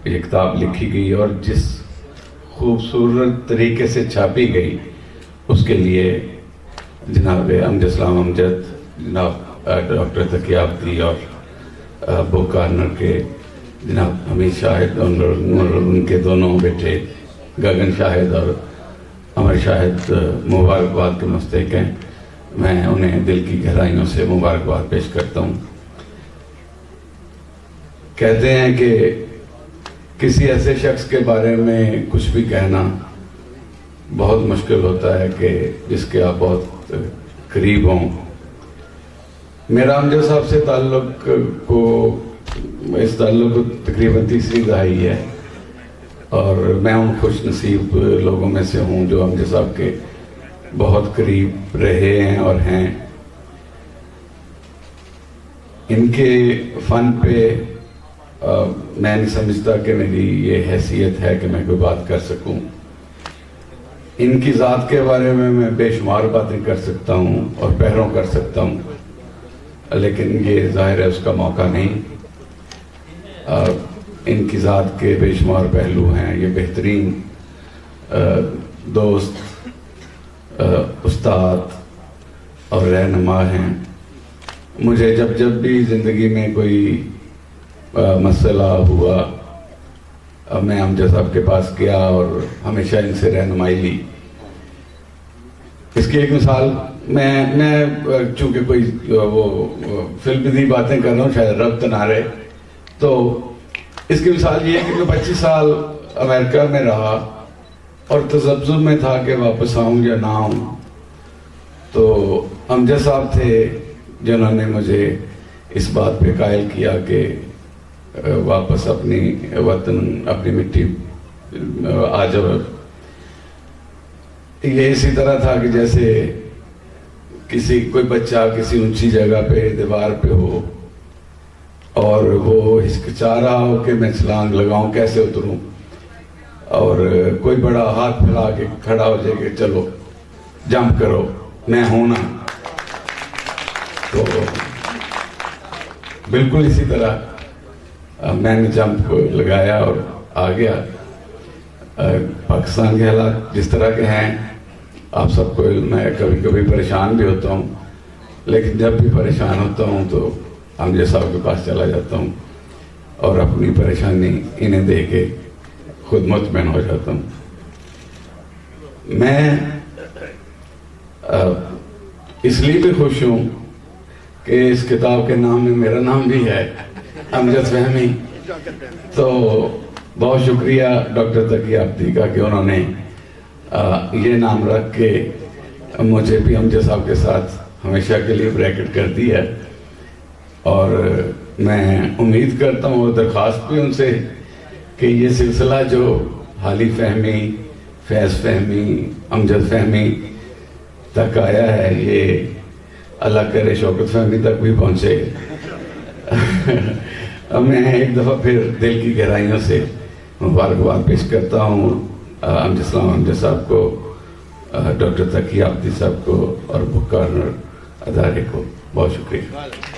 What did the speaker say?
یہ کتاب لکھی گئی اور جس خوبصورت طریقے سے چھاپی گئی اس کے لیے جناب امجد اسلام امجد، جناب ڈاکٹر تقی آبدی اور بک کارنر کے جناب حمید شاہد اور ان کے دونوں بیٹے گگن شاہد اور امر شاہد مبارکباد کے مستحق ہیں. میں انہیں دل کی گہرائیوں سے مبارکباد پیش کرتا ہوں. کہتے ہیں کہ کسی ایسے شخص کے بارے میں کچھ بھی کہنا بہت مشکل ہوتا ہے کہ جس کے آپ بہت قریب ہوں. میرا امجد صاحب سے اس تعلق کو تقریباً تیسری دہائی ہے اور میں ان خوش نصیب لوگوں میں سے ہوں جو امجد صاحب کے بہت قریب رہے ہیں اور ہیں. ان کے فن پہ میں نہیں سمجھتا کہ میری یہ حیثیت ہے کہ میں کوئی بات کر سکوں. ان کی ذات کے بارے میں بے شمار باتیں کر سکتا ہوں اور پہروں کر سکتا ہوں، لیکن یہ ظاہر ہے اس کا موقع نہیں. ان کی ذات کے بے شمار پہلو ہیں. یہ بہترین دوست، استاد اور رہنما ہیں. مجھے جب بھی زندگی میں کوئی مسئلہ ہوا میں امجد صاحب کے پاس گیا اور ہمیشہ ان سے رہنمائی لی. اس کی ایک مثال میں چونکہ کوئی وہ فلمی باتیں کر رہا ہوں، شاید ربط نہ رہے، تو اس کی مثال یہ ہے کہ میں 25 سال امریکہ میں رہا اور تذبذب میں تھا کہ واپس آؤں یا نہ آؤں. تو امجد صاحب تھے جنہوں نے مجھے اس بات پہ قائل کیا کہ واپس اپنی وطن، اپنی مٹی آ جاؤ. یہ اسی طرح تھا کہ جیسے کوئی بچہ کسی اونچی جگہ پہ دیوار پہ ہو اور وہ ہچکچا رہا ہو کہ میں چھلانگ لگاؤں، کیسے اتروں، اور کوئی بڑا ہاتھ پھیلا کے کھڑا ہو جائے کہ چلو جمپ کرو، میں ہوں نا. تو بالکل اسی طرح میں نے جمپ لگایا اور آ گیا. پاکستان کے حالات جس طرح کے ہیں آپ سب کو علم ہے. کبھی کبھی پریشان بھی ہوتا ہوں، لیکن جب بھی پریشان ہوتا ہوں تو امجد صاحب کے پاس چلا جاتا ہوں اور اپنی پریشانی انہیں دے کے خود مطمئن ہو جاتا ہوں. میں اس لیے بھی خوش ہوں کہ اس کتاب کے نام میں میرا نام بھی ہے، امجد فہمی. تو بہت شکریہ ڈاکٹر تقی آبدی کا کہ انہوں نے یہ نام رکھ کے مجھے بھی امجد صاحب کے ساتھ ہمیشہ کے لیے بریکٹ کر دی ہے. اور میں امید کرتا ہوں اور درخواست بھی ان سے کہ یہ سلسلہ جو حالی فہمی، فیض فہمی، امجد فہمی تک آیا ہے، یہ اللہ کرے شوکت فہمی تک بھی پہنچے. میں ایک دفعہ پھر دل کی گہرائیوں سے مبارکباد پیش کرتا ہوں امجد اسلام امجد صاحب کو، ڈاکٹر تقی آبدی صاحب کو اور بک کارنر ادارے کو. بہت شکریہ.